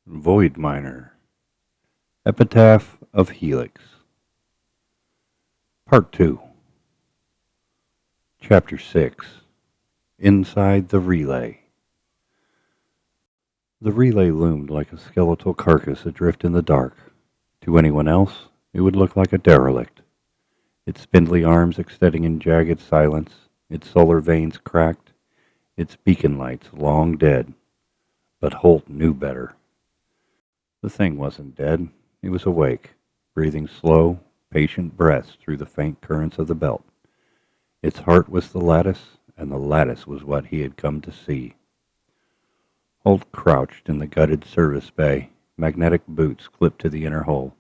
Void Miner, Epitaph of Helix. Part 2. Chapter 6. Inside the Relay. The relay loomed like a skeletal carcass adrift in the dark. To anyone else, it would look like a derelict, its spindly arms extending in jagged silence, its solar veins cracked, its beacon lights long dead. But Holt knew better. The thing wasn't dead. It was awake, breathing slow, patient breaths through the faint currents of the belt. Its heart was the lattice, and the lattice was what he had come to see. Holt crouched in the gutted service bay, magnetic boots clipped to the inner hull.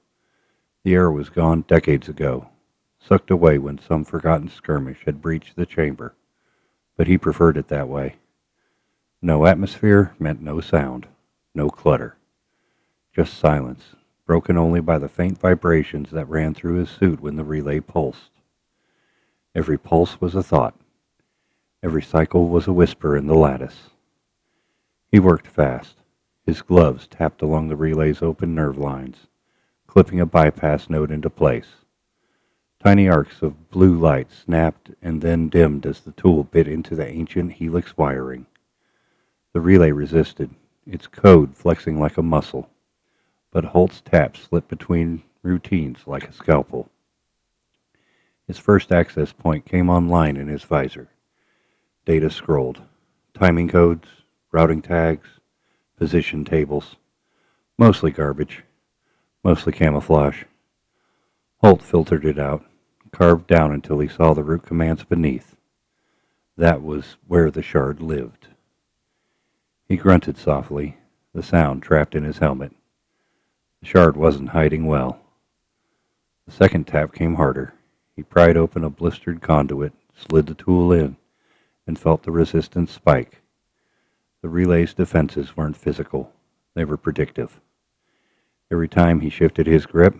The air was gone decades ago, sucked away when some forgotten skirmish had breached the chamber, but he preferred it that way. No atmosphere meant no sound, no clutter. Just silence, broken only by the faint vibrations that ran through his suit when the relay pulsed. Every pulse was a thought. Every cycle was a whisper in the lattice. He worked fast. His gloves tapped along the relay's open nerve lines, clipping a bypass node into place. Tiny arcs of blue light snapped and then dimmed as the tool bit into the ancient Helix wiring. The relay resisted, its code flexing like a muscle, but Holt's tap slipped between routines like a scalpel. His first access point came online in his visor. Data scrolled. Timing codes, routing tags, position tables. Mostly garbage. Mostly camouflage. Holt filtered it out, carved down until he saw the root commands beneath. That was where the shard lived. He grunted softly, the sound trapped in his helmet. The shard wasn't hiding well. The second tap came harder. He pried open a blistered conduit, slid the tool in, and felt the resistance spike. The relay's defenses weren't physical. They were predictive. Every time he shifted his grip,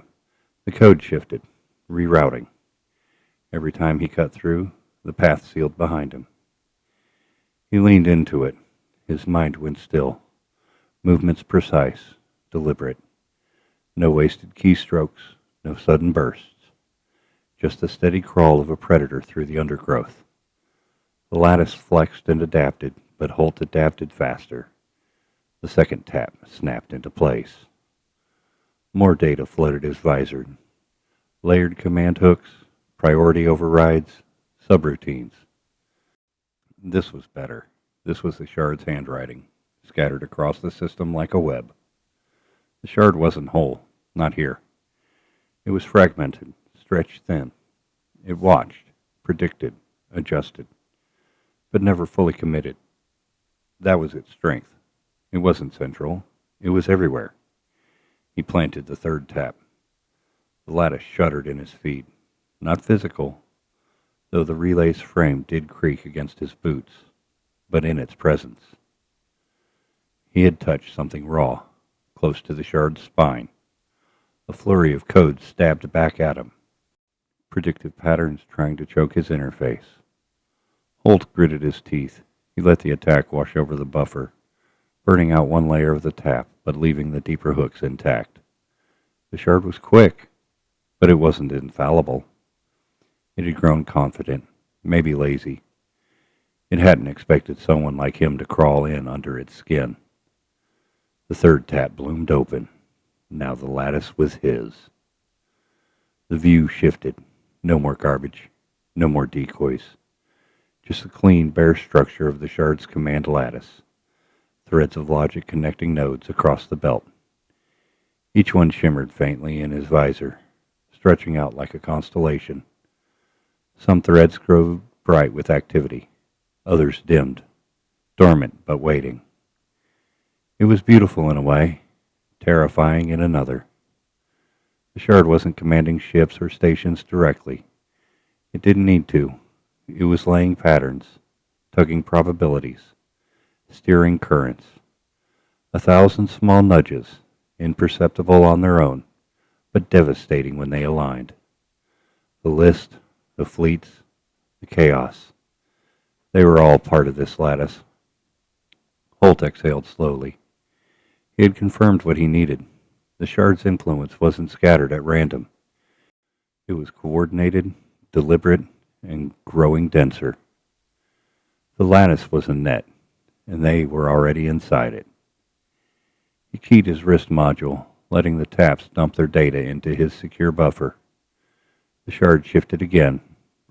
the code shifted, rerouting. Every time he cut through, the path sealed behind him. He leaned into it. His mind went still. Movements precise, deliberate. No wasted keystrokes, no sudden bursts. Just the steady crawl of a predator through the undergrowth. The lattice flexed and adapted, but Holt adapted faster. The second tap snapped into place. More data flooded his visor. Layered command hooks, priority overrides, subroutines. This was better. This was the shard's handwriting, scattered across the system like a web. The shard wasn't whole, not here. It was fragmented, stretched thin. It watched, predicted, adjusted, but never fully committed. That was its strength. It wasn't central. It was everywhere. He planted the third tap. The lattice shuddered in his feet. Not physical, though the relay's frame did creak against his boots, but in its presence. He had touched something raw, close to the shard's spine. A flurry of codes stabbed back at him, predictive patterns trying to choke his interface. Holt gritted his teeth. He let the attack wash over the buffer, burning out one layer of the tap, but leaving the deeper hooks intact. The shard was quick, but it wasn't infallible. It had grown confident, maybe lazy. It hadn't expected someone like him to crawl in under its skin. The third tap bloomed open. Now the lattice was his. The view shifted. No more garbage. No more decoys. Just the clean, bare structure of the shard's command lattice. Threads of logic connecting nodes across the belt. Each one shimmered faintly in his visor, stretching out like a constellation. Some threads grew bright with activity. Others dimmed, dormant but waiting. It was beautiful in a way, terrifying in another. The shard wasn't commanding ships or stations directly. It didn't need to. It was laying patterns, tugging probabilities, steering currents. 1,000 small nudges, imperceptible on their own, but devastating when they aligned. The list, the fleets, the chaos. They were all part of this lattice. Holt exhaled slowly. He had confirmed what he needed. The shard's influence wasn't scattered at random. It was coordinated, deliberate, and growing denser. The lattice was a net, and they were already inside it. He keyed his wrist module, letting the taps dump their data into his secure buffer. The shard shifted again,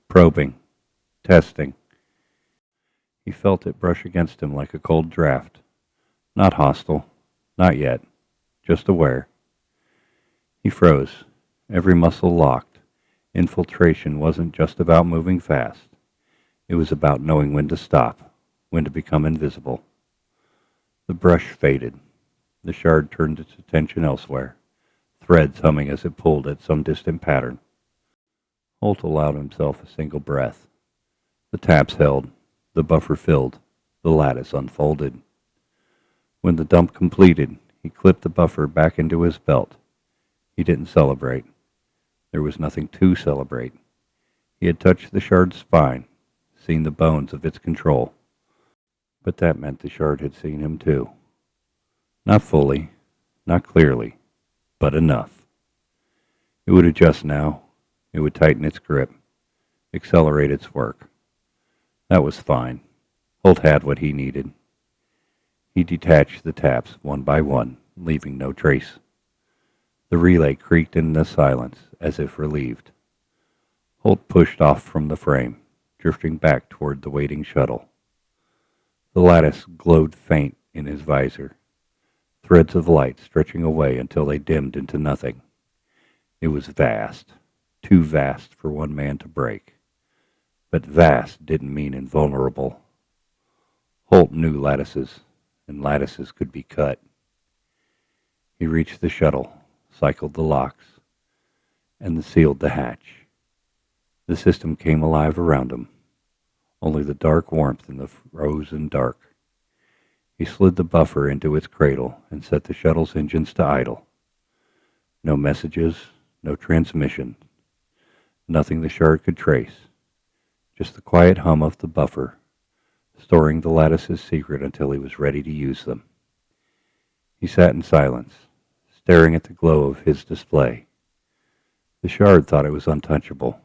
probing, testing. He felt it brush against him like a cold draft. Not hostile, not yet, just aware. He froze, every muscle locked. Infiltration wasn't just about moving fast. It was about knowing when to stop, when to become invisible. The brush faded. The shard turned its attention elsewhere, threads humming as it pulled at some distant pattern. Holt allowed himself a single breath. The taps held, the buffer filled, the lattice unfolded. When the dump completed, he clipped the buffer back into his belt. He didn't celebrate. There was nothing to celebrate. He had touched the shard's spine, seen the bones of its control. But that meant the shard had seen him too. Not fully, not clearly, but enough. It would adjust now. It would tighten its grip, accelerate its work. That was fine. Holt had what he needed. He detached the taps one by one, leaving no trace. The relay creaked in the silence, as if relieved. Holt pushed off from the frame, drifting back toward the waiting shuttle. The lattice glowed faint in his visor, threads of light stretching away until they dimmed into nothing. It was vast, too vast for one man to break. But vast didn't mean invulnerable. Holt knew lattices, and lattices could be cut. He reached the shuttle, cycled the locks, and sealed the hatch. The system came alive around him, only the dark warmth in the frozen dark. He slid the buffer into its cradle and set the shuttle's engines to idle. No messages, no transmission, nothing the shard could trace. Just the quiet hum of the buffer, storing the lattice's secret until he was ready to use them. He sat in silence, staring at the glow of his display. The shard thought it was untouchable,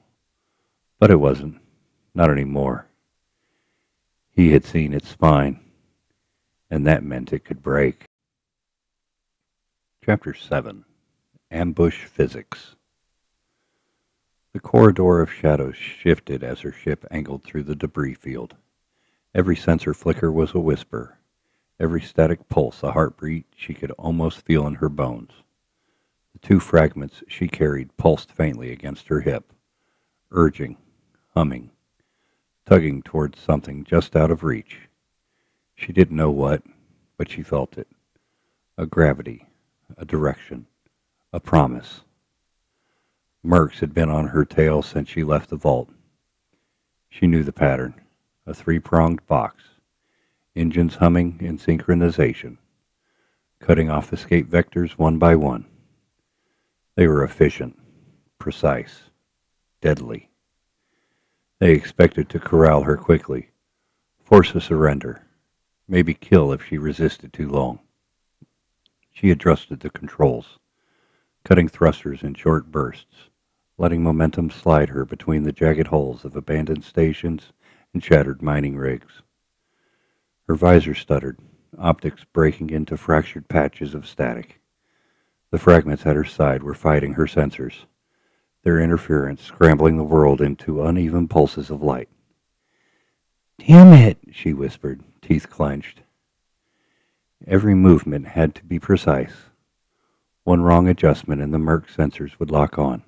but it wasn't, not anymore. He had seen its spine, and that meant it could break. Chapter 7. Ambush Physics. The corridor of shadows shifted as her ship angled through the debris field. Every sensor flicker was a whisper, every static pulse a heartbeat she could almost feel in her bones. The two fragments she carried pulsed faintly against her hip, urging, humming, tugging towards something just out of reach. She didn't know what, but she felt it. A gravity, a direction, a promise. Mercs had been on her tail since she left the vault. She knew the pattern, a three-pronged box, engines humming in synchronization, cutting off escape vectors one by one. They were efficient, precise, deadly. They expected to corral her quickly, force a surrender, maybe kill if she resisted too long. She adjusted the controls, cutting thrusters in short bursts, letting momentum slide her between the jagged hulls of abandoned stations and shattered mining rigs. Her visor stuttered, optics breaking into fractured patches of static. The fragments at her side were fighting her sensors, their interference scrambling the world into uneven pulses of light. "Damn it," she whispered, teeth clenched. Every movement had to be precise. One wrong adjustment and the merc sensors would lock on.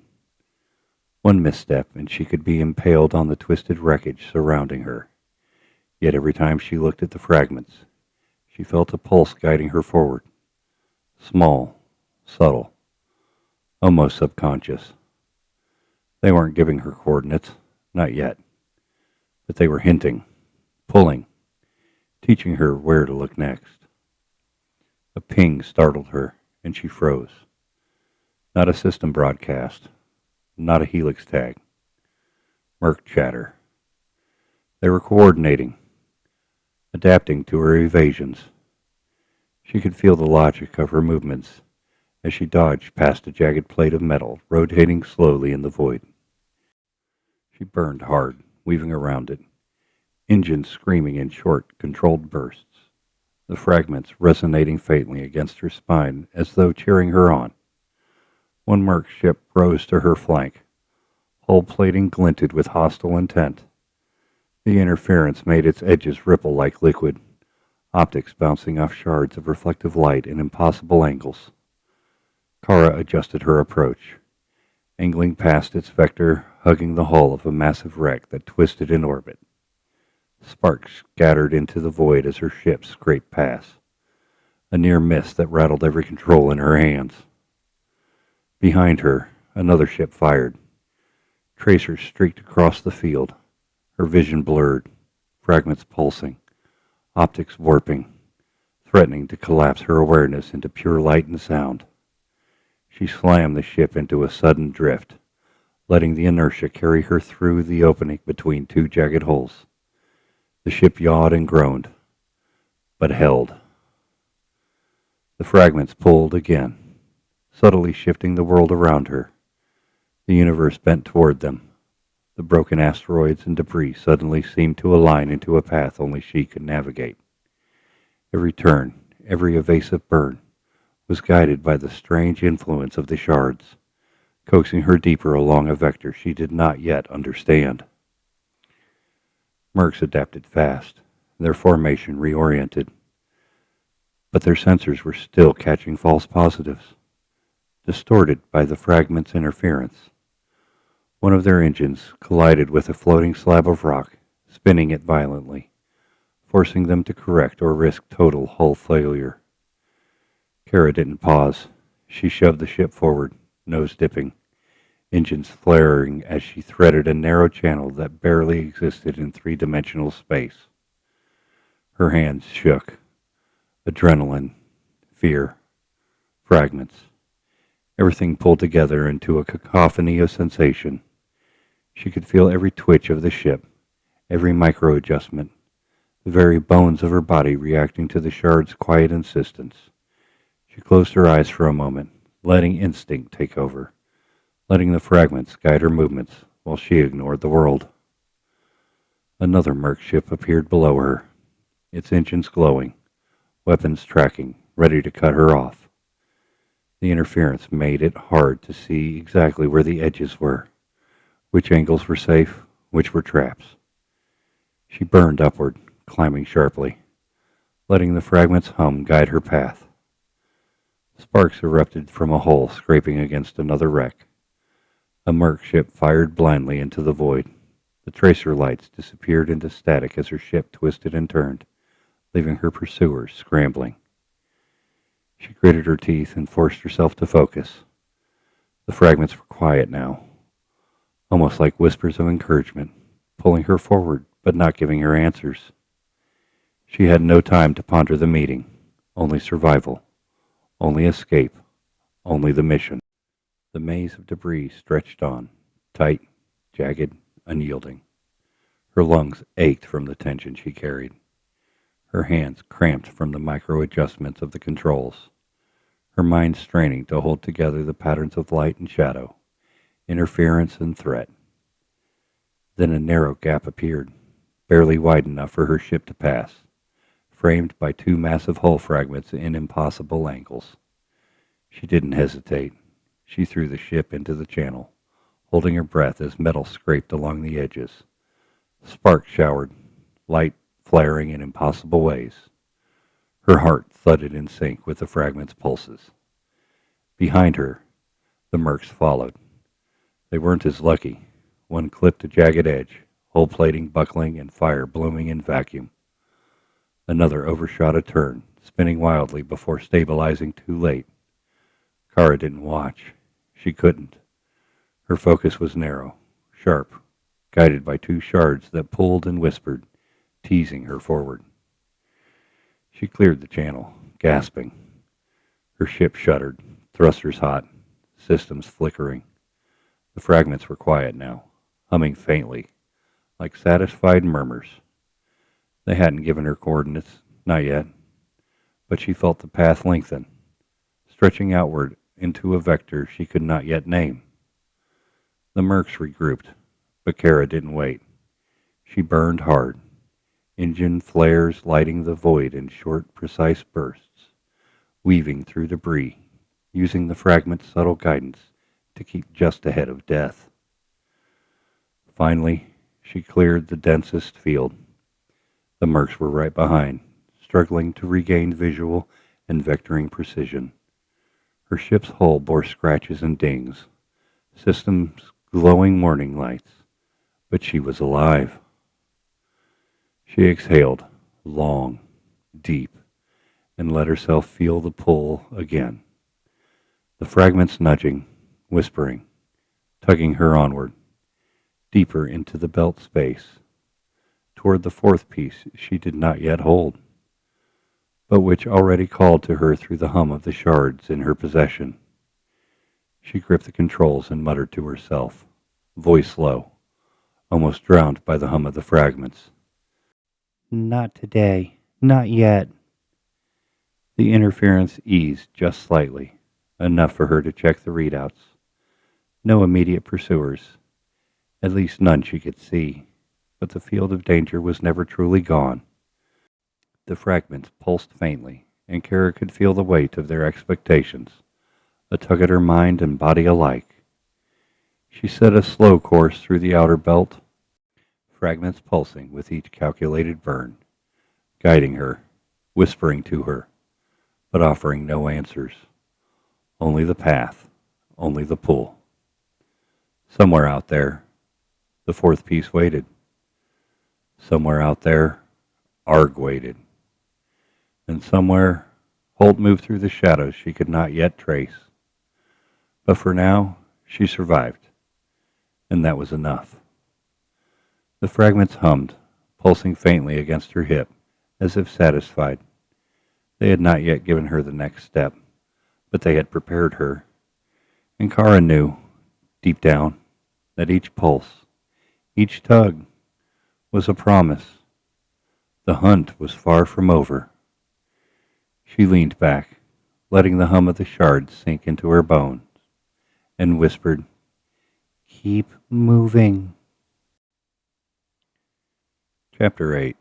One misstep and she could be impaled on the twisted wreckage surrounding her. Yet every time she looked at the fragments, she felt a pulse guiding her forward. Small, subtle, almost subconscious. They weren't giving her coordinates, not yet. But they were hinting, pulling, teaching her where to look next. A ping startled her, and she froze. Not a system broadcast, not a helix tag. Merc chatter. They were coordinating, adapting to her evasions. She could feel the logic of her movements as she dodged past a jagged plate of metal, rotating slowly in the void. She burned hard, weaving around it, engines screaming in short, controlled bursts, the fragments resonating faintly against her spine as though cheering her on. One merc ship rose to her flank. Hull plating glinted with hostile intent. The interference made its edges ripple like liquid, optics bouncing off shards of reflective light in impossible angles. Kara adjusted her approach, angling past its vector, hugging the hull of a massive wreck that twisted in orbit. Sparks scattered into the void as her ship scraped past, a near miss that rattled every control in her hands. Behind her, another ship fired. Tracers streaked across the field, her vision blurred, fragments pulsing, optics warping, threatening to collapse her awareness into pure light and sound. She slammed the ship into a sudden drift, letting the inertia carry her through the opening between two jagged holes. The ship yawed and groaned, but held. The fragments pulled again, subtly shifting the world around her. The universe bent toward them. The broken asteroids and debris suddenly seemed to align into a path only she could navigate. Every turn, every evasive burn, was guided by the strange influence of the shards, coaxing her deeper along a vector she did not yet understand. Mercs adapted fast, their formation reoriented, but their sensors were still catching false positives, distorted by the fragment's interference. One of their engines collided with a floating slab of rock, spinning it violently, forcing them to correct or risk total hull failure. Kara didn't pause. She shoved the ship forward, nose dipping, engines flaring as she threaded a narrow channel that barely existed in three-dimensional space. Her hands shook. Adrenaline, fear, fragments. Everything pulled together into a cacophony of sensation. She could feel every twitch of the ship, every micro-adjustment, the very bones of her body reacting to the shard's quiet insistence. She closed her eyes for a moment, letting instinct take over, letting the fragments guide her movements while she ignored the world. Another merc ship appeared below her, its engines glowing, weapons tracking, ready to cut her off. The interference made it hard to see exactly where the edges were, which angles were safe, which were traps. She burned upward, climbing sharply, letting the fragment's hum guide her path. Sparks erupted from a hole scraping against another wreck. A merc ship fired blindly into the void. The tracer lights disappeared into static as her ship twisted and turned, leaving her pursuers scrambling. She gritted her teeth and forced herself to focus. The fragments were quiet now, almost like whispers of encouragement, pulling her forward but not giving her answers. She had no time to ponder the meeting, only survival, only escape, only the mission. The maze of debris stretched on, tight, jagged, unyielding. Her lungs ached from the tension she carried. Her hands cramped from the micro-adjustments of the controls. Her mind straining to hold together the patterns of light and shadow, interference and threat. Then a narrow gap appeared, barely wide enough for her ship to pass, framed by two massive hull fragments in impossible angles. She didn't hesitate. She threw the ship into the channel, holding her breath as metal scraped along the edges. Sparks showered, light flaring in impossible ways. Her heart thudded in sync with the fragment's pulses. Behind her, the mercs followed. They weren't as lucky. One clipped a jagged edge, hull plating buckling and fire blooming in vacuum. Another overshot a turn, spinning wildly before stabilizing too late. Kara didn't watch. She couldn't. Her focus was narrow, sharp, guided by two shards that pulled and whispered, teasing her forward. She cleared the channel, gasping. Her ship shuddered, thrusters hot, systems flickering. The fragments were quiet now, humming faintly, like satisfied murmurs. They hadn't given her coordinates, not yet, but she felt the path lengthen, stretching outward into a vector she could not yet name. The mercs regrouped, but Kara didn't wait. She burned hard, engine flares lighting the void in short, precise bursts, weaving through debris, using the fragment's subtle guidance to keep just ahead of death. Finally, she cleared the densest field. The mercs were right behind, struggling to regain visual and vectoring precision. Her ship's hull bore scratches and dings, systems glowing warning lights, but she was alive. She exhaled, long, deep, and let herself feel the pull again. The fragments nudging, whispering, tugging her onward, deeper into the belt space, toward the fourth piece she did not yet hold, but which already called to her through the hum of the shards in her possession. She gripped the controls and muttered to herself, voice low, almost drowned by the hum of the fragments. "Not today. Not yet." The interference eased just slightly, enough for her to check the readouts. No immediate pursuers, at least none she could see, but the field of danger was never truly gone. The fragments pulsed faintly, and Kara could feel the weight of their expectations, a tug at her mind and body alike. She set a slow course through the outer belt, fragments pulsing with each calculated burn, guiding her, whispering to her, but offering no answers. Only the path, only the pull. Somewhere out there, the fourth piece waited. Somewhere out there, Arg waited. And somewhere, Holt moved through the shadows she could not yet trace. But for now, she survived, and that was enough. The fragments hummed, pulsing faintly against her hip, as if satisfied. They had not yet given her the next step, but they had prepared her. And Kara knew, deep down, that each pulse, each tug, was a promise. The hunt was far from over. She leaned back, letting the hum of the shards sink into her bones, and whispered, "Keep moving." Chapter 8.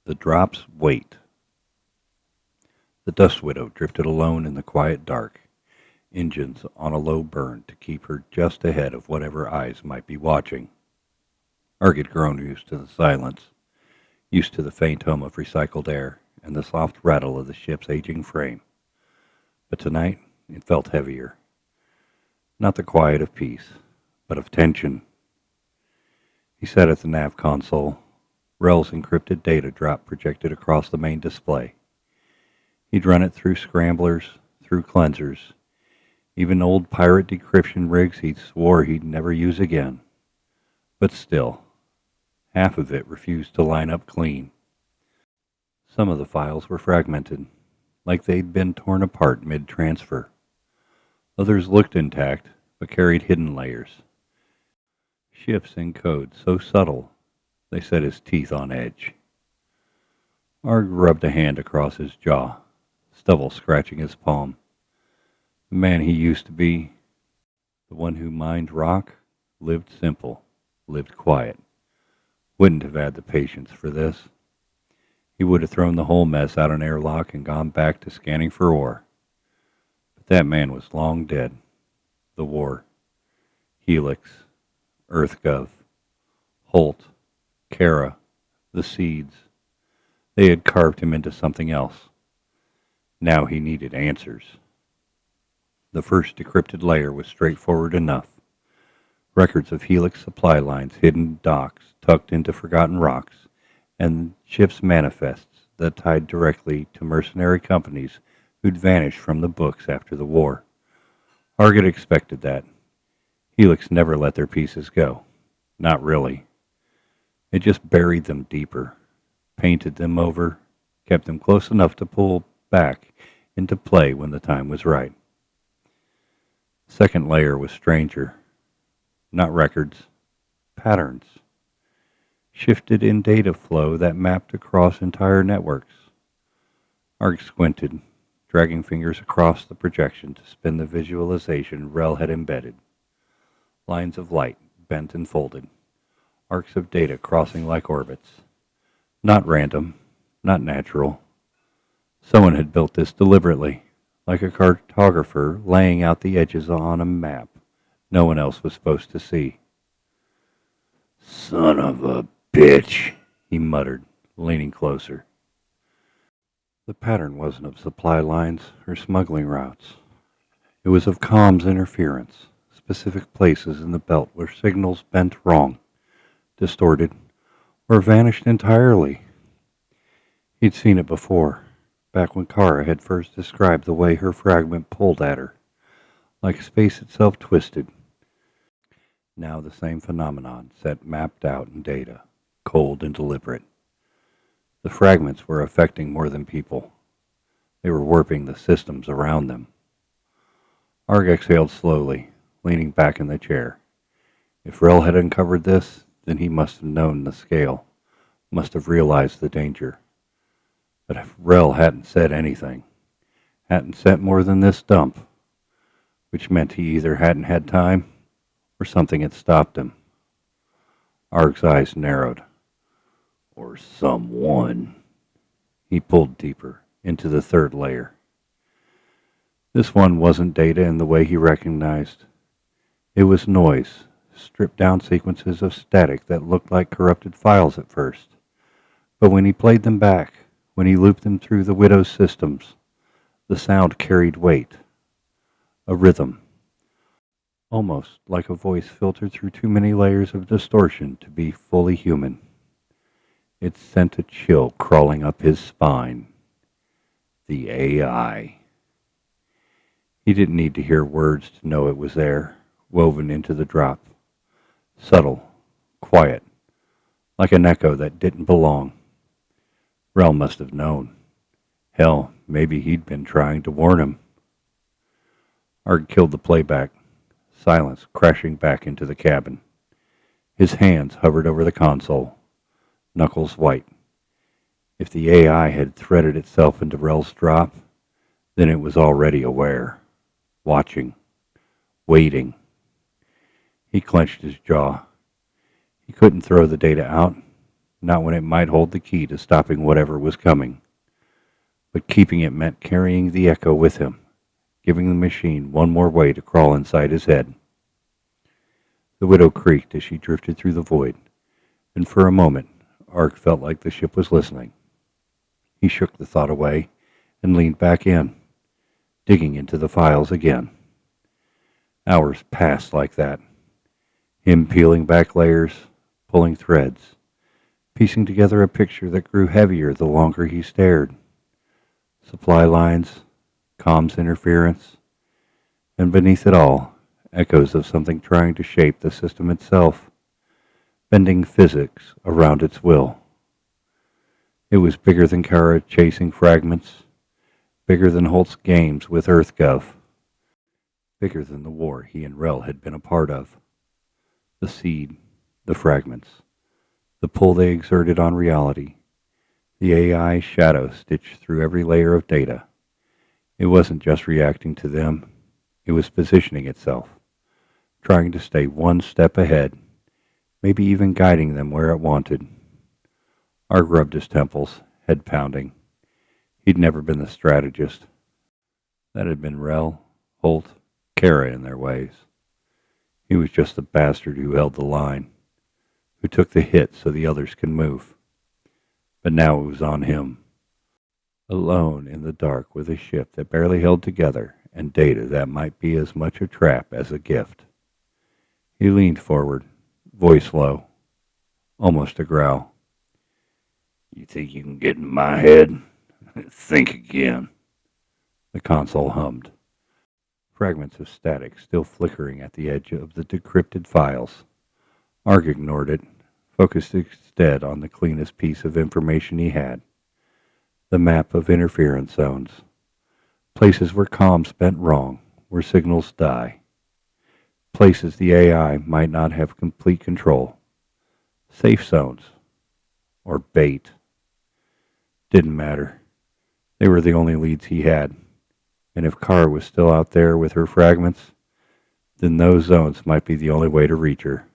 The Drop's Weight. The Dust Widow drifted alone in the quiet dark, engines on a low burn to keep her just ahead of whatever eyes might be watching. Arg had grown used to the silence, used to the faint hum of recycled air and the soft rattle of the ship's aging frame. But tonight it felt heavier. Not the quiet of peace, but of tension. He sat at the nav console, Rell's encrypted data drop projected across the main display. He'd run it through scramblers, through cleansers, even old pirate decryption rigs he'd swore he'd never use again. But still, half of it refused to line up clean. Some of the files were fragmented, like they'd been torn apart mid-transfer. Others looked intact, but carried hidden layers. Shifts in code so subtle they set his teeth on edge. Arg rubbed a hand across his jaw, stubble scratching his palm. The man he used to be, the one who mined rock, lived simple, lived quiet. Wouldn't have had the patience for this. He would have thrown the whole mess out an airlock and gone back to scanning for ore. But that man was long dead. The war, Helix, EarthGov, Holt, Kara, the seeds. They had carved him into something else. Now he needed answers. The first decrypted layer was straightforward enough. Records of Helix supply lines hidden in docks, tucked into forgotten rocks, and ship's manifests that tied directly to mercenary companies who'd vanished from the books after the war. Arg had expected that. Helix never let their pieces go. Not really. It just buried them deeper, painted them over, kept them close enough to pull back into play when the time was right. The second layer was stranger. Not records, patterns. Shifted in data flow that mapped across entire networks. Arg squinted, dragging fingers across the projection to spin the visualization Rell had embedded. Lines of light bent and folded, arcs of data crossing like orbits. Not random, not natural. Someone had built this deliberately, like a cartographer laying out the edges on a map no one else was supposed to see. "Son of a bitch," he muttered, leaning closer. The pattern wasn't of supply lines or smuggling routes. It was of comms interference, specific places in the belt where signals bent wrong, distorted, or vanished entirely. He'd seen it before, back when Kara had first described the way her fragment pulled at her, like space itself twisted. Now the same phenomenon set mapped out in data, cold and deliberate. The fragments were affecting more than people. They were warping the systems around them. Arg exhaled slowly, leaning back in the chair. If Rell had uncovered this, then he must have known the scale, must have realized the danger. But if Rell hadn't said anything, hadn't said more than this dump, which meant he either hadn't had time or something had stopped him. Arg's eyes narrowed. Or someone. He pulled deeper, into the third layer. This one wasn't data in the way he recognized. It was noise, stripped down sequences of static that looked like corrupted files at first. But when he played them back, when he looped them through the Widow's systems, the sound carried weight, a rhythm, almost like a voice filtered through too many layers of distortion to be fully human. It sent a chill crawling up his spine. The AI. He didn't need to hear words to know it was there, woven into the drop. Subtle, quiet, like an echo that didn't belong. Rell must have known. Hell, maybe he'd been trying to warn him. Arg killed the playback, silence crashing back into the cabin. His hands hovered over the console, knuckles white. If the AI had threaded itself into Rell's drop, then it was already aware, watching, waiting. He clenched his jaw. He couldn't throw the data out, not when it might hold the key to stopping whatever was coming. But keeping it meant carrying the echo with him, giving the machine one more way to crawl inside his head. The Widow creaked as she drifted through the void, and for a moment, Arg felt like the ship was listening. He shook the thought away and leaned back in, digging into the files again. Hours passed like that, him peeling back layers, pulling threads, piecing together a picture that grew heavier the longer he stared. Supply lines, comms interference, and beneath it all, echoes of something trying to shape the system itself, bending physics around its will. It was bigger than Kara chasing fragments, bigger than Holt's games with EarthGov, bigger than the war he and Rell had been a part of. The seed, the fragments, the pull they exerted on reality, the AI shadow stitched through every layer of data. It wasn't just reacting to them, it was positioning itself, trying to stay one step ahead, maybe even guiding them where it wanted. Arg rubbed his temples, head pounding. He'd never been the strategist. That had been Rell, Holt, Kara in their ways. He was just the bastard who held the line, who took the hit so the others could move. But now it was on him. Alone in the dark with a ship that barely held together and data that might be as much a trap as a gift. He leaned forward, voice low, almost a growl. "You think you can get in my head? Think again." The console hummed. Fragments of static still flickering at the edge of the decrypted files. Arg ignored it, focused instead on the cleanest piece of information he had. The map of interference zones. Places where comms bent wrong, where signals die. Places the AI might not have complete control. Safe zones. Or bait. Didn't matter. They were the only leads he had, and if Kara was still out there with her fragments, then those zones might be the only way to reach her.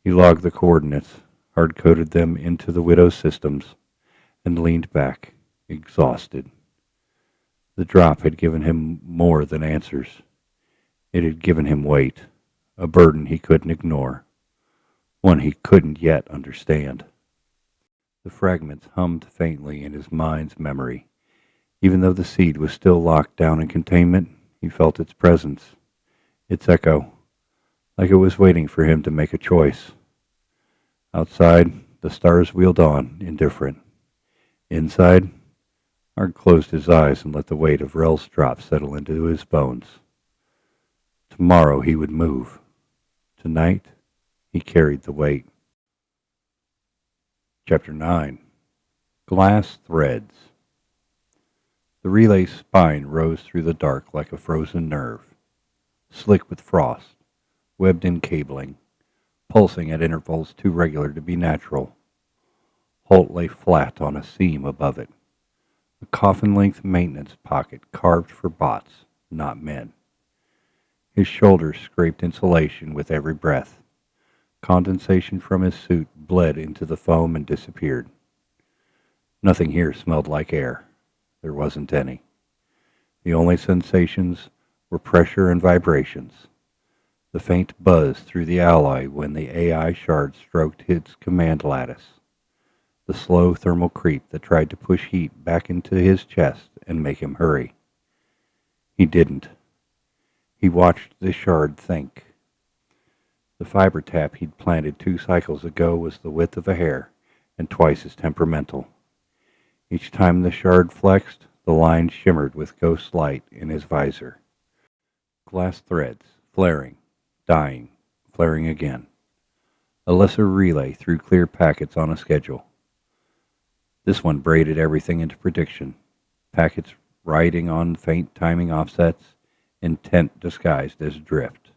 He logged the coordinates, hard-coded them into the Widow's systems, and leaned back, exhausted. The drop had given him more than answers. It had given him weight, a burden he couldn't ignore, one he couldn't yet understand. The fragments hummed faintly in his mind's memory. Even though the seed was still locked down in containment, he felt its presence, its echo, like it was waiting for him to make a choice. Outside, the stars wheeled on, indifferent. Inside, Art closed his eyes and let the weight of Rell's drop settle into his bones. Tomorrow he would move. Tonight, he carried the weight. Chapter 9. Glass Threads. The relay's spine rose through the dark like a frozen nerve, slick with frost, webbed in cabling, pulsing at intervals too regular to be natural. Holt lay flat on a seam above it, a coffin-length maintenance pocket carved for bots, not men. His shoulders scraped insulation with every breath. Condensation from his suit bled into the foam and disappeared. Nothing here smelled like air. There wasn't any. The only sensations were pressure and vibrations. The faint buzz through the alloy when the AI shard stroked its command lattice. The slow thermal creep that tried to push heat back into his chest and make him hurry. He didn't. He watched the shard think. The fiber tap he'd planted 2 cycles ago was the width of a hair and twice as temperamental. Each time the shard flexed, the line shimmered with ghost light in his visor. Glass threads, flaring, dying, flaring again. A lesser relay threw clear packets on a schedule. This one braided everything into prediction, packets riding on faint timing offsets, intent disguised as drift.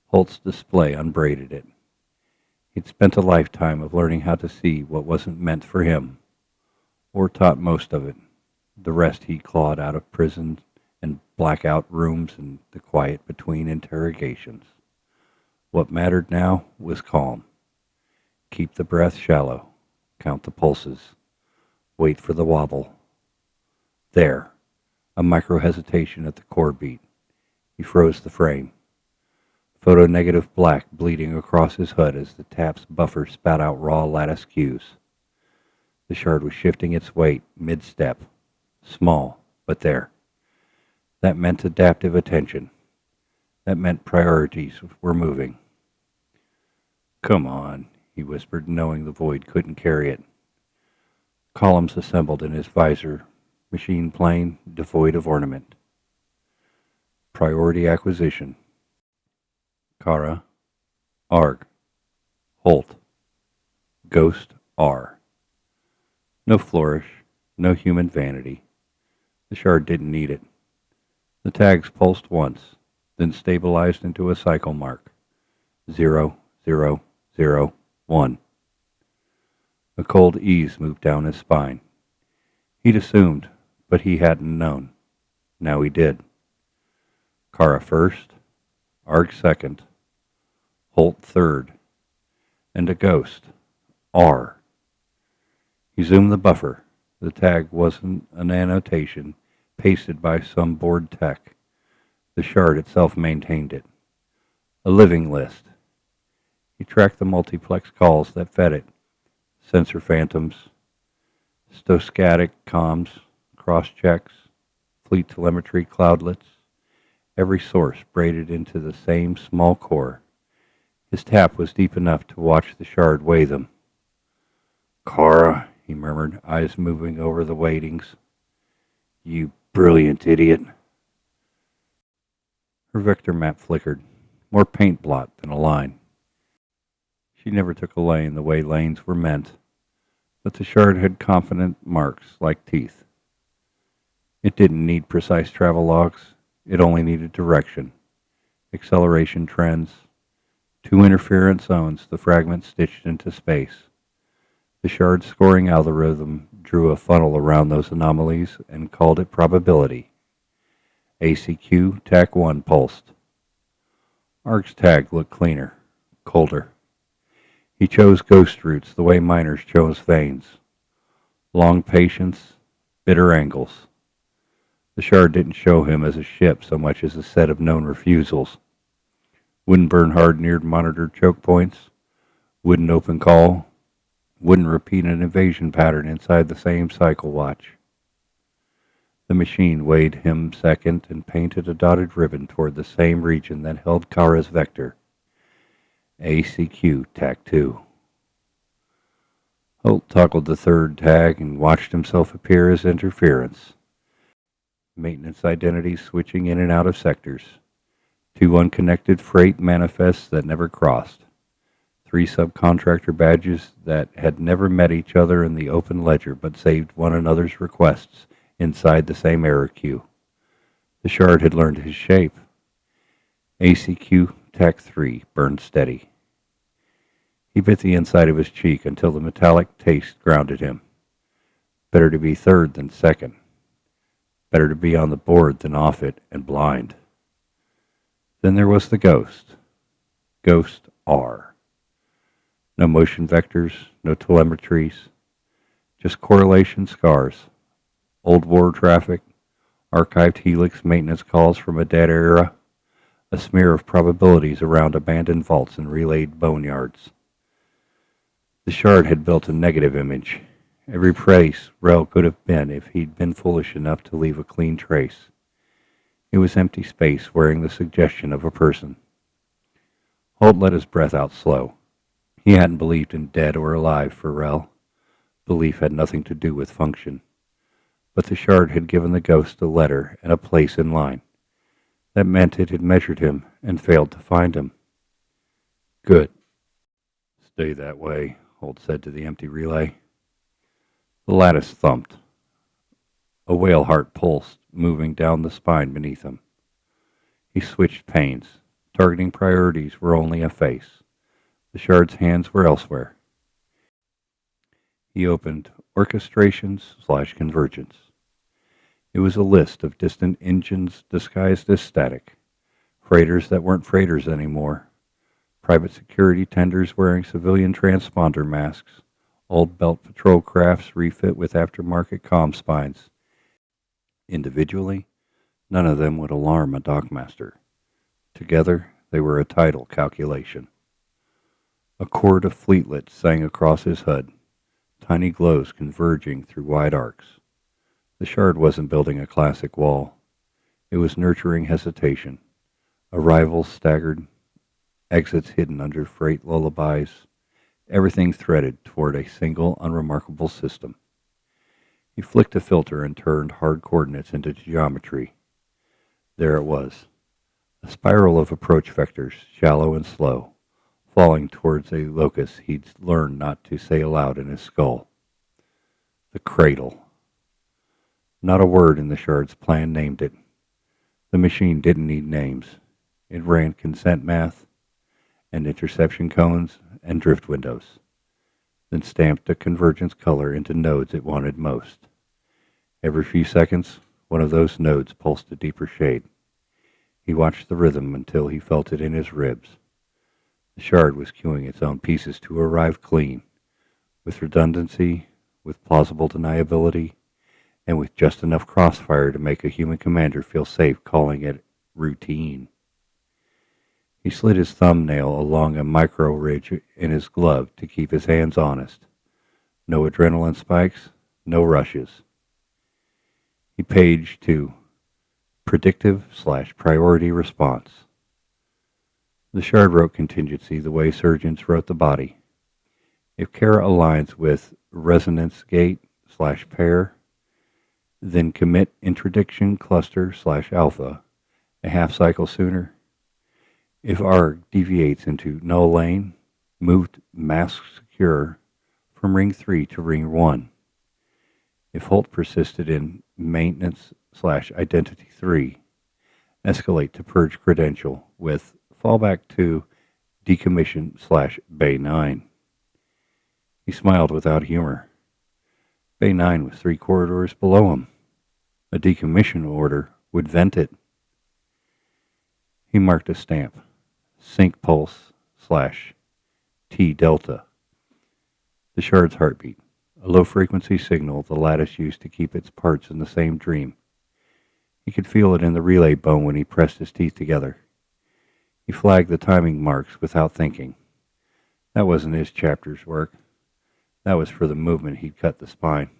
Holt's display unbraided it. He'd spent a lifetime of learning how to see what wasn't meant for him, or taught most of it. The rest he clawed out of prisons and blackout rooms and the quiet between interrogations. What mattered now was calm. Keep the breath shallow. Count the pulses. Wait for the wobble. There. A micro-hesitation at the core beat. He froze the frame. Photonegative black bleeding across his HUD as the tap's buffer spat out raw lattice cues. The shard was shifting its weight mid-step. Small, but there. That meant adaptive attention. That meant priorities were moving. "Come on," he whispered, knowing the void couldn't carry it. Columns assembled in his visor, machine plain, devoid of ornament. Priority acquisition. Kara, Arg, Holt, Ghost R. No flourish, no human vanity. The shard didn't need it. The tags pulsed once, then stabilized into a cycle mark. 0, 0, 0, 1. A cold ease moved down his spine. He'd assumed, but he hadn't known. Now he did. Kara first, Arg second, Holt third, and a ghost, R. He zoomed the buffer. The tag wasn't an annotation pasted by some bored tech. The shard itself maintained it. A living list. He tracked the multiplex calls that fed it. Sensor phantoms, stochastic comms, cross-checks, fleet telemetry cloudlets. Every source braided into the same small core. His tap was deep enough to watch the shard weigh them. "Kara," he murmured, eyes moving over the weightings. "You brilliant idiot." Her vector map flickered, more paint blot than a line. She never took a lane the way lanes were meant, but the shard had confident marks like teeth. It didn't need precise travel logs. It only needed direction, acceleration trends, 2 interference zones the fragment stitched into space. The shard's scoring algorithm drew a funnel around those anomalies and called it probability. ACQ TAC 1 pulsed. Ark's tag looked cleaner, colder. He chose ghost routes the way miners chose veins. Long patience, bitter angles. The shard didn't show him as a ship so much as a set of known refusals. Wouldn't burn hard near monitored choke points, wouldn't open call, wouldn't repeat an evasion pattern inside the same cycle watch. The machine weighed him second and painted a dotted ribbon toward the same region that held Kara's vector. ACQ TAC 2. Holt toggled the third tag and watched himself appear as interference. Maintenance identities switching in and out of sectors. 2 unconnected freight manifests that never crossed. 3 subcontractor badges that had never met each other in the open ledger but saved one another's requests inside the same error queue. The shard had learned his shape. ACQ TAC 3 burned steady. He bit the inside of his cheek until the metallic taste grounded him. Better to be third than second. Better to be on the board than off it and blind. Then there was the ghost. Ghost R. No motion vectors, no telemetries, just correlation scars, old war traffic, archived Helix maintenance calls from a dead era, a smear of probabilities around abandoned vaults and relayed boneyards. The shard had built a negative image. Every place Rell could have been if he'd been foolish enough to leave a clean trace. It was empty space wearing the suggestion of a person. Holt let his breath out slow. He hadn't believed in dead or alive for Rell. Belief had nothing to do with function. But the shard had given the ghost a letter and a place in line. That meant it had measured him and failed to find him. Good. Stay that way, Holt said to the empty relay. The lattice thumped. A whale heart pulsed, moving down the spine beneath him. He switched panes. Targeting priorities were only a face. The shard's hands were elsewhere. He opened orchestrations/convergence. It was a list of distant engines disguised as static. Freighters that weren't freighters anymore. Private security tenders wearing civilian transponder masks. Old belt patrol crafts refit with aftermarket comm spines. Individually, none of them would alarm a dockmaster. Together, they were a tidal calculation. A chord of fleetlet sang across his HUD, tiny glows converging through wide arcs. The shard wasn't building a classic wall. It was nurturing hesitation. Arrivals staggered, exits hidden under freight lullabies, everything threaded toward a single, unremarkable system. He flicked a filter and turned hard coordinates into geometry. There it was, a spiral of approach vectors, shallow and slow, falling towards a locus he'd learned not to say aloud in his skull. The cradle. Not a word in the shard's plan named it. The machine didn't need names. It ran consent math and interception cones and drift windows, then stamped a convergence color into nodes it wanted most. Every few seconds, one of those nodes pulsed a deeper shade. He watched the rhythm until he felt it in his ribs. The shard was queuing its own pieces to arrive clean, with redundancy, with plausible deniability, and with just enough crossfire to make a human commander feel safe calling it routine. He slid his thumbnail along a micro ridge in his glove to keep his hands honest. No adrenaline spikes, no rushes. He paged to predictive/priority response. The shard wrote contingency the way surgeons wrote the body. If Kara aligns with resonance gate/pair, then commit interdiction cluster/alpha a half cycle sooner. If ARG deviates into null lane, moved mask secure from ring 3 to ring 1. If Holt persisted in maintenance/identity 3, escalate to purge credential with fallback to decommission/bay 9. He smiled without humor. Bay 9 was 3 corridors below him. A decommission order would vent it. He marked a stamp. Sync pulse / T delta. The shard's heartbeat. A low-frequency signal the lattice used to keep its parts in the same dream. He could feel it in the relay bone when he pressed his teeth together. He flagged the timing marks without thinking. That wasn't his chapter's work. That was for the movement he'd cut the spine.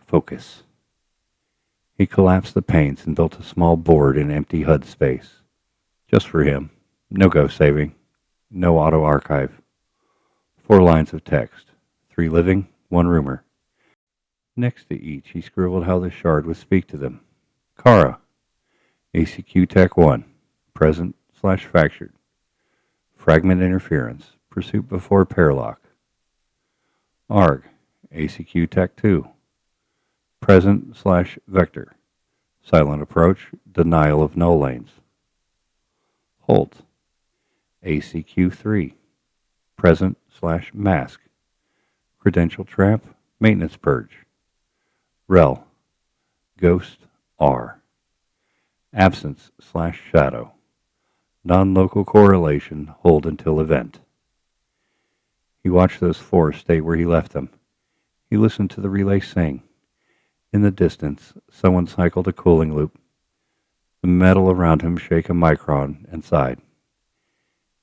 Focus. He collapsed the panes and built a small board in empty HUD space. Just for him. No ghost saving. No auto-archive. 4 lines of text. 3 living, 1 rumor. Next to each, he scribbled how the shard would speak to them. Kara. ACQ Tech 1. Present / fractured. Fragment interference. Pursuit before paralock. ARG. ACQ Tech 2. Present / vector. Silent approach. Denial of null lanes. Holt. ACQ 3. Present / mask. Credential trap. Maintenance purge. Rell. Ghost R. Absence / shadow. Non-local correlation. Hold until event. He watched those 4 stay where he left them. He listened to the relay sing. In the distance, someone cycled a cooling loop. The metal around him shake a micron and sighed.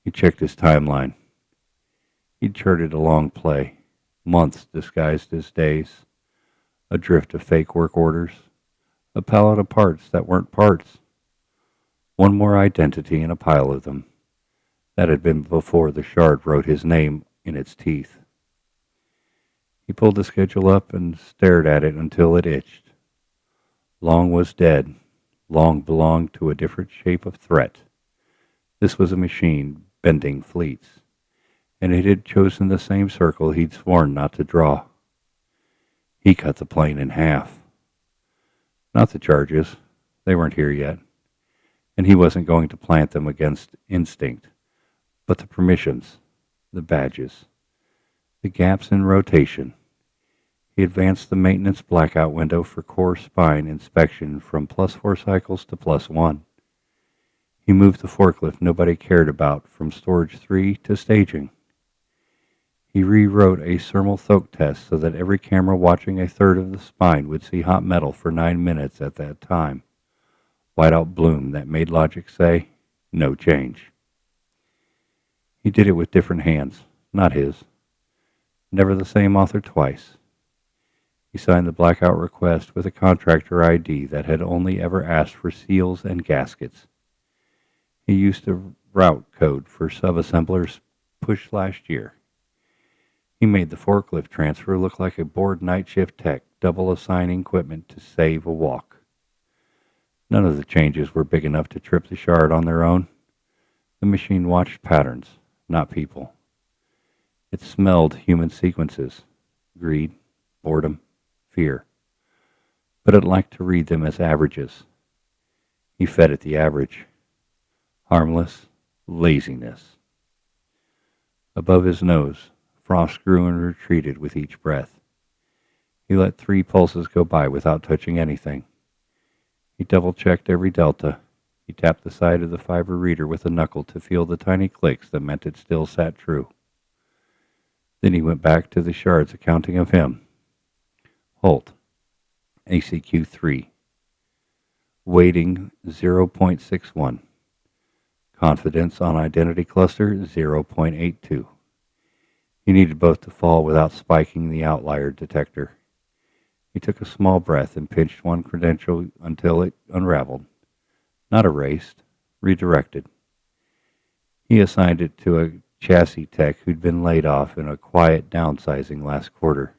He checked his timeline. He'd charted a long play, months disguised as days, a drift of fake work orders, a pallet of parts that weren't parts. One more identity in a pile of them. That had been before the shard wrote his name in its teeth. He pulled the schedule up and stared at it until it itched. Long was dead. Long belonged to a different shape of threat. This was a machine bending fleets, and it had chosen the same circle he'd sworn not to draw. He cut the plane in half. Not the charges. They weren't here yet. And he wasn't going to plant them against instinct, but the permissions, the badges, the gaps in rotation. He advanced the maintenance blackout window for core spine inspection from +4 cycles to +1. He moved the forklift nobody cared about from storage 3 to staging. He rewrote a thermal thoque test so that every camera watching a third of the spine would see hot metal for 9 minutes at that time. Whiteout bloom that made logic say, no change. He did it with different hands, not his. Never the same author twice. He signed the blackout request with a contractor ID that had only ever asked for seals and gaskets. He used a route code for sub-assemblers pushed last year. He made the forklift transfer look like a bored night shift tech double assigning equipment to save a walk. None of the changes were big enough to trip the shard on their own. The machine watched patterns, not people. It smelled human sequences, greed, boredom, fear. But it liked to read them as averages. He fed it the average. Harmless laziness. Above his nose, frost grew and retreated with each breath. He let 3 pulses go by without touching anything. He double-checked every delta. He tapped the side of the fiber reader with a knuckle to feel the tiny clicks that meant it still sat true. Then he went back to the shards accounting of him. Holt, ACQ 3. Weighting 0.61. Confidence on identity cluster 0.82. He needed both to fall without spiking the outlier detector. He took a small breath and pinched one credential until it unraveled. Not erased, redirected. He assigned it to a chassis tech who'd been laid off in a quiet downsizing last quarter.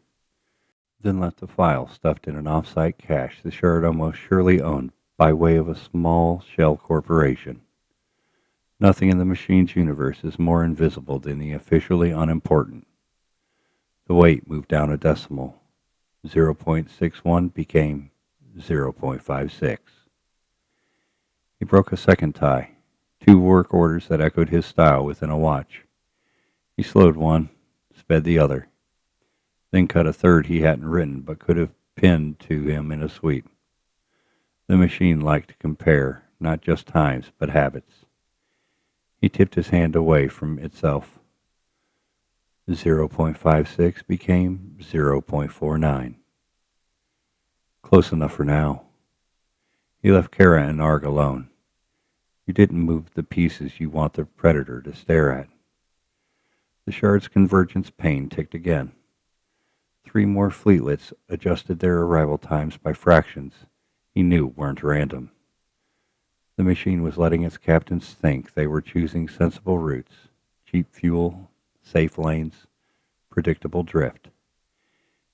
Then left a file stuffed in an off-site cache the shard almost surely owned by way of a small shell corporation. Nothing in the machine's universe is more invisible than the officially unimportant. The weight moved down a decimal. 0.61 became 0.56. He broke a second tie, 2 work orders that echoed his style within a watch. He slowed one, sped the other. then cut a third he hadn't written but could have pinned to him in a sweep. The machine liked to compare, not just times, but habits. He tipped his hand away from itself. 0.56 became 0.49. Close enough for now. He left Kara and Arg alone. You didn't move the pieces you want the predator to stare at. The shard's convergence pane ticked again. 3 more fleetlets adjusted their arrival times by fractions he knew weren't random. The machine was letting its captains think they were choosing sensible routes, cheap fuel, safe lanes, predictable drift.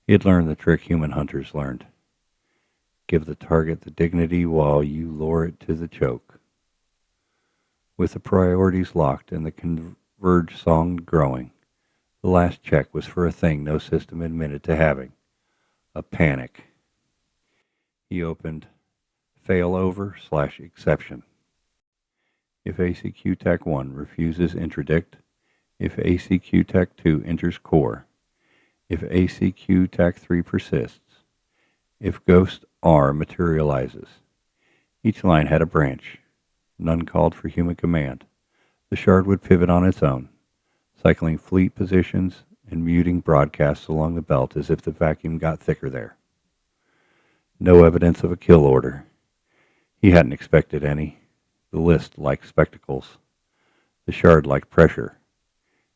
He had learned the trick human hunters learned. Give the target the dignity while you lure it to the choke. With the priorities locked and the converge song growing, the last check was for a thing no system admitted to having: a panic. He opened failover/exception. If ACQ-TAC-1 refuses interdict, if ACQ-TAC-2 enters core, if ACQ-TAC-3 persists, if Ghost R materializes. Each line had a branch. None called for human command. The shard would pivot on its own, cycling fleet positions and muting broadcasts along the belt as if the vacuum got thicker there. No evidence of a kill order. He hadn't expected any. The list liked spectacles. The shard liked pressure.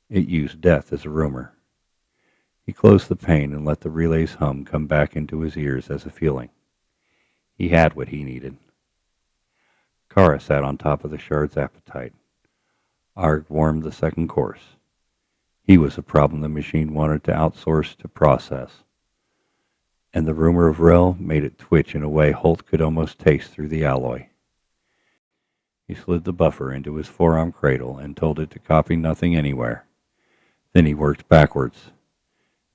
It used death as a rumor. He closed the pane and let the relay's hum come back into his ears as a feeling. He had what he needed. Kara sat on top of the shard's appetite. Arg warmed the second course. He was a problem the machine wanted to outsource to process. And the rumor of Rell made it twitch in a way Holt could almost taste through the alloy. He slid the buffer into his forearm cradle and told it to copy nothing anywhere. Then he worked backwards.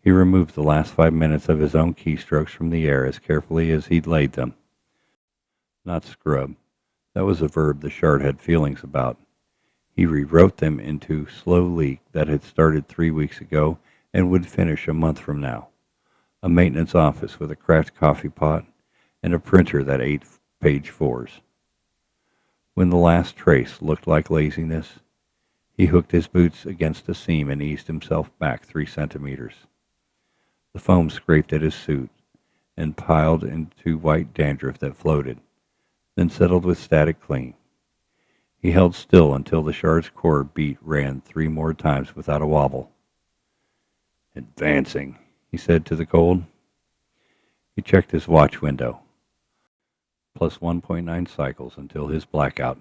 He removed the last 5 minutes of his own keystrokes from the air as carefully as he'd laid them. Not scrub. That was a verb the shard had feelings about. He rewrote them into slow leak that had started 3 weeks ago and would finish a month from now. A maintenance office with a cracked coffee pot and a printer that ate page 4s. When the last trace looked like laziness, he hooked his boots against a seam and eased himself back 3 centimeters. The foam scraped at his suit and piled into white dandruff that floated, then settled with static clean. He held still until the shard's core beat ran 3 more times without a wobble. Advancing, he said to the cold. He checked his watch window. Plus 1.9 cycles until his blackout.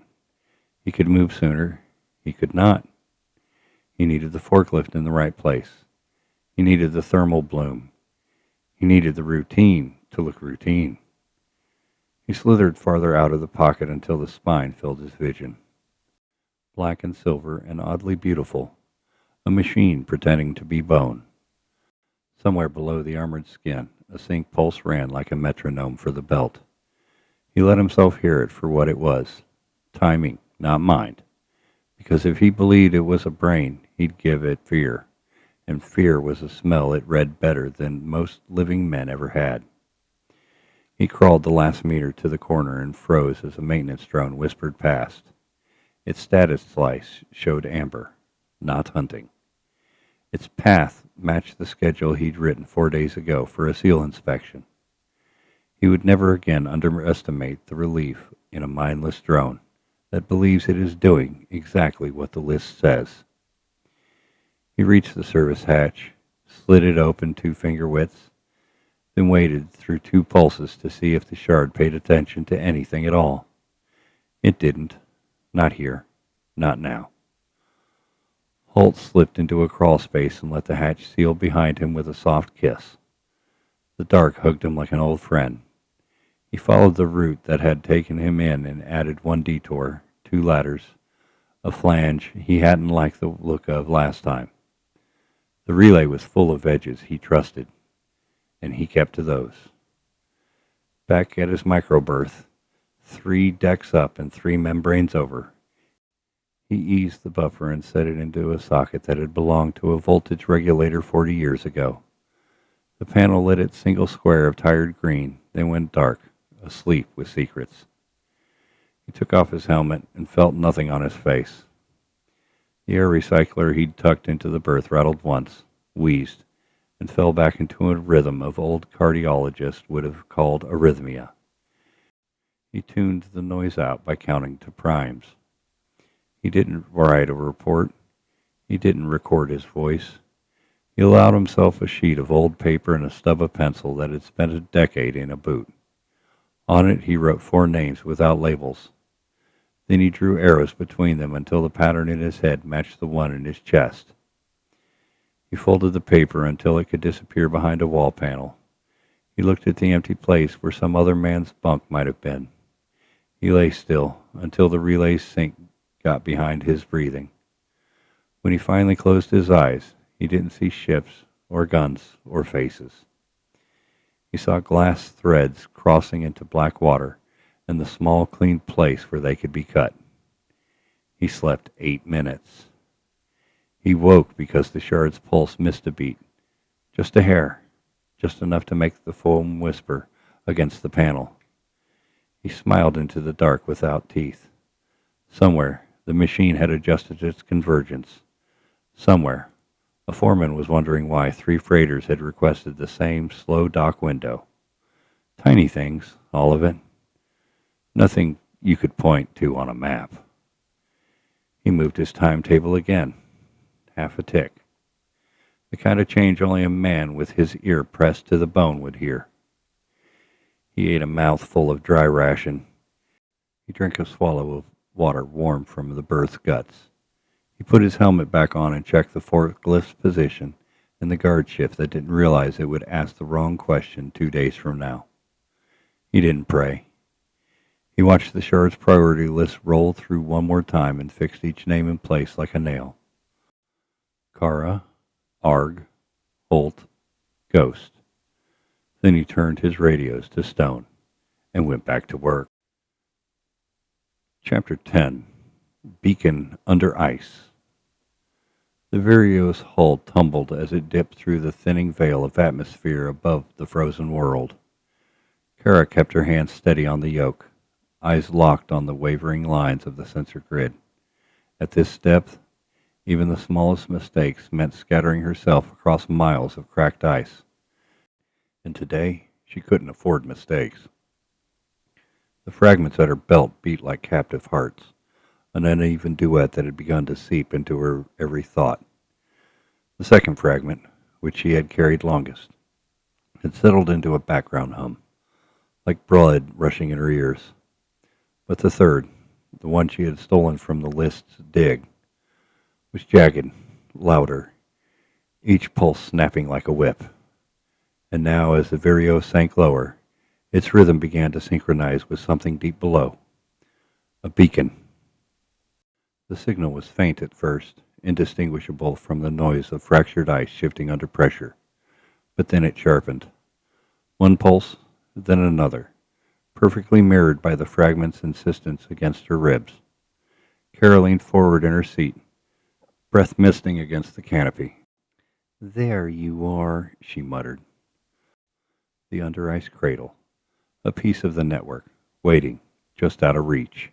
He could move sooner. He could not. He needed the forklift in the right place. He needed the thermal bloom. He needed the routine to look routine. He slithered farther out of the pocket until the spine filled his vision. Black and silver and oddly beautiful, a machine pretending to be bone. Somewhere below the armored skin, a sync pulse ran like a metronome for the belt. He let himself hear it for what it was, timing, not mind, because if he believed it was a brain, he'd give it fear, and fear was a smell it read better than most living men ever had. He crawled the last meter to the corner and froze as a maintenance drone whispered past. Its status slice showed amber, not hunting. Its path matched the schedule he'd written 4 days ago for a SEAL inspection. He would never again underestimate the relief in a mindless drone that believes it is doing exactly what the list says. He reached the service hatch, slid it open 2 finger widths, then waited through 2 pulses to see if the shard paid attention to anything at all. It didn't. Not here. Not now. Holt slipped into a crawl space and let the hatch seal behind him with a soft kiss. The dark hugged him like an old friend. He followed the route that had taken him in and added 1 detour, 2 ladders, a flange he hadn't liked the look of last time. The relay was full of edges he trusted, and he kept to those. Back at his microberth, 3 decks up and 3 membranes over, he eased the buffer and set it into a socket that had belonged to a voltage regulator 40 years ago. The panel lit its single square of tired green, then went dark, asleep with secrets. He took off his helmet and felt nothing on his face. The air recycler he'd tucked into the berth rattled once, wheezed, and fell back into a rhythm of old cardiologists would have called arrhythmia. He tuned the noise out by counting to primes. He didn't write a report. He didn't record his voice. He allowed himself a sheet of old paper and a stub of pencil that had spent a decade in a boot. On it he wrote 4 names without labels. Then he drew arrows between them until the pattern in his head matched the one in his chest. He folded the paper until it could disappear behind a wall panel. He looked at the empty place where some other man's bunk might have been. He lay still until the relay sync got behind his breathing. When he finally closed his eyes, he didn't see ships or guns or faces. He saw glass threads crossing into black water and the small, clean place where they could be cut. He slept 8 minutes. He woke because the shard's pulse missed a beat, just a hair, just enough to make the foam whisper against the panel. He smiled into the dark without teeth. Somewhere, the machine had adjusted its convergence. Somewhere, a foreman was wondering why 3 freighters had requested the same slow dock window. Tiny things, all of it. Nothing you could point to on a map. He moved his timetable again. Half a tick. The kind of change only a man with his ear pressed to the bone would hear. He ate a mouthful of dry ration. He drank a swallow of water warm from the berth's guts. He put his helmet back on and checked the forklift's position and the guard shift that didn't realize it would ask the wrong question 2 days from now. He didn't pray. He watched the shard's priority list roll through one more time and fixed each name in place like a nail. Kara, Arg, Holt, Ghost. Then he turned his radios to stone and went back to work. Chapter 10. Beacon Under Ice. The Vireo's hull tumbled as it dipped through the thinning veil of atmosphere above the frozen world. Kara kept her hands steady on the yoke, eyes locked on the wavering lines of the sensor grid. At this depth, even the smallest mistakes meant scattering herself across miles of cracked ice. And today, she couldn't afford mistakes. The fragments at her belt beat like captive hearts, an uneven duet that had begun to seep into her every thought. The second fragment, which she had carried longest, had settled into a background hum, like blood rushing in her ears. But the third, the one she had stolen from the list's dig, was jagged, louder, each pulse snapping like a whip. And now, as the Vireo sank lower, its rhythm began to synchronize with something deep below. A beacon. The signal was faint at first, indistinguishable from the noise of fractured ice shifting under pressure. But then it sharpened. One pulse, then another, perfectly mirrored by the fragment's insistence against her ribs. Kara leaned forward in her seat, breath misting against the canopy. "There you are," she muttered. The under-ice cradle, a piece of the network, waiting, just out of reach.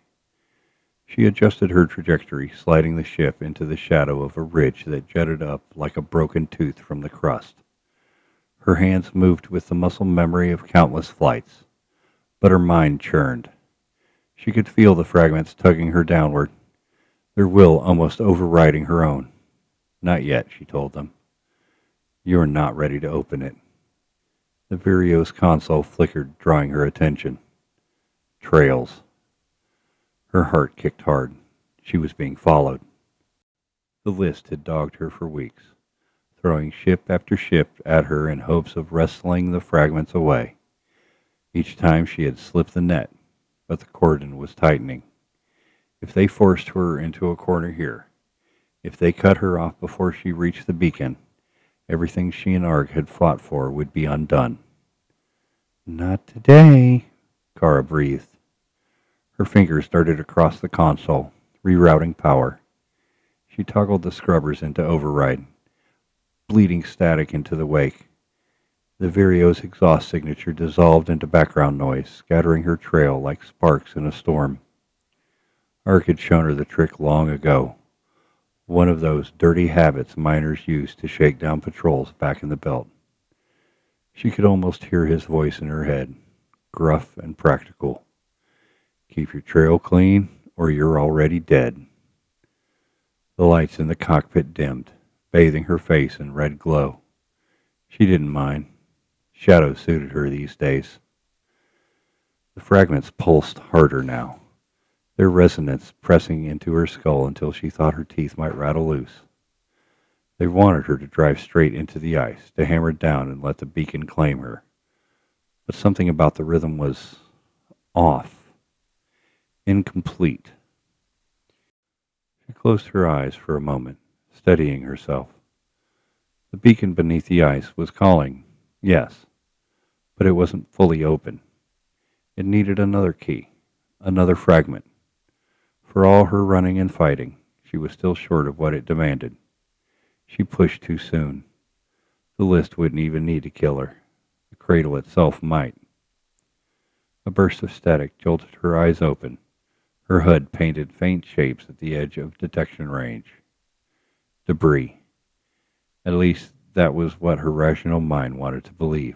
She adjusted her trajectory, sliding the ship into the shadow of a ridge that jutted up like a broken tooth from the crust. Her hands moved with the muscle memory of countless flights, but her mind churned. She could feel the fragments tugging her downward, their will almost overriding her own. "Not yet," she told them. "You're not ready to open it." The Vireo's console flickered, drawing her attention. Trails. Her heart kicked hard. She was being followed. The list had dogged her for weeks, throwing ship after ship at her in hopes of wresting the fragments away. Each time she had slipped the net, but the cordon was tightening. If they forced her into a corner here, if they cut her off before she reached the beacon, everything she and Arg had fought for would be undone. "Not today," Kara breathed. Her fingers darted across the console, rerouting power. She toggled the scrubbers into override, bleeding static into the wake. The Vireo's exhaust signature dissolved into background noise, scattering her trail like sparks in a storm. Ark had shown her the trick long ago, one of those dirty habits miners use to shake down patrols back in the belt. She could almost hear his voice in her head, gruff and practical. Keep your trail clean, or you're already dead. The lights in the cockpit dimmed, bathing her face in red glow. She didn't mind. Shadows suited her these days. The fragments pulsed harder now, their resonance pressing into her skull until she thought her teeth might rattle loose. They wanted her to drive straight into the ice, to hammer down and let the beacon claim her. But something about the rhythm was off, incomplete. She closed her eyes for a moment, steadying herself. The beacon beneath the ice was calling, yes, but it wasn't fully open. It needed another key, another fragment. For all her running and fighting, she was still short of what it demanded. She pushed too soon. The list wouldn't even need to kill her. The cradle itself might. A burst of static jolted her eyes open. Her HUD painted faint shapes at the edge of detection range. Debris. At least that was what her rational mind wanted to believe.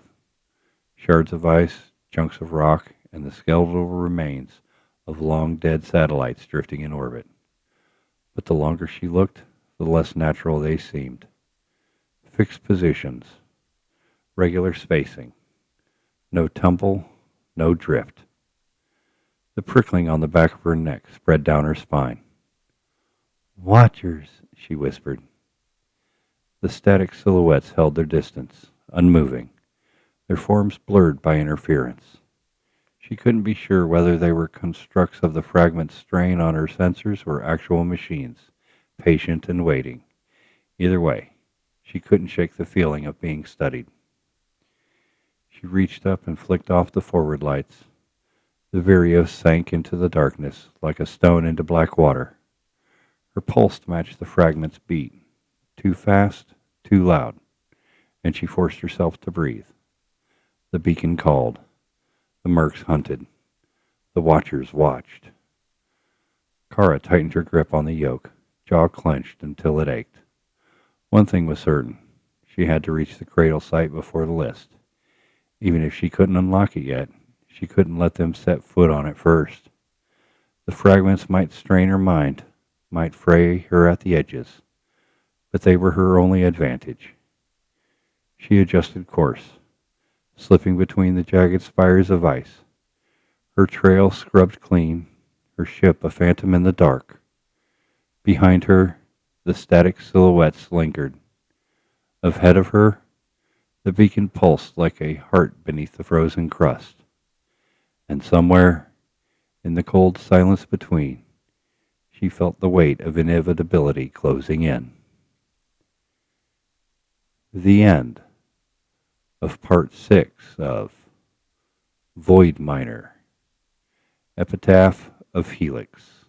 Shards of ice, chunks of rock, and the skeletal remains of long-dead satellites drifting in orbit. But the longer she looked, the less natural they seemed. Fixed positions, regular spacing, no tumble, no drift. The prickling on the back of her neck spread down her spine. "Watchers," she whispered. The static silhouettes held their distance, unmoving, their forms blurred by interference. She couldn't be sure whether they were constructs of the fragment strain on her sensors or actual machines, patient and waiting. Either way, she couldn't shake the feeling of being studied. She reached up and flicked off the forward lights. The Vireo sank into the darkness like a stone into black water. Her pulse matched the fragment's beat, too fast, too loud, and she forced herself to breathe. The beacon called. The mercs hunted. The watchers watched. Kara tightened her grip on the yoke, jaw clenched until it ached. One thing was certain. She had to reach the cradle site before the list. Even if she couldn't unlock it yet, she couldn't let them set foot on it first. The fragments might strain her mind, might fray her at the edges, but they were her only advantage. She adjusted course, slipping between the jagged spires of ice. Her trail scrubbed clean, her ship a phantom in the dark. Behind her, the static silhouettes lingered. Ahead of her, the beacon pulsed like a heart beneath the frozen crust. And somewhere, in the cold silence between, she felt the weight of inevitability closing in. The end of Part 6 of Void Miner, Epitaph of Helix.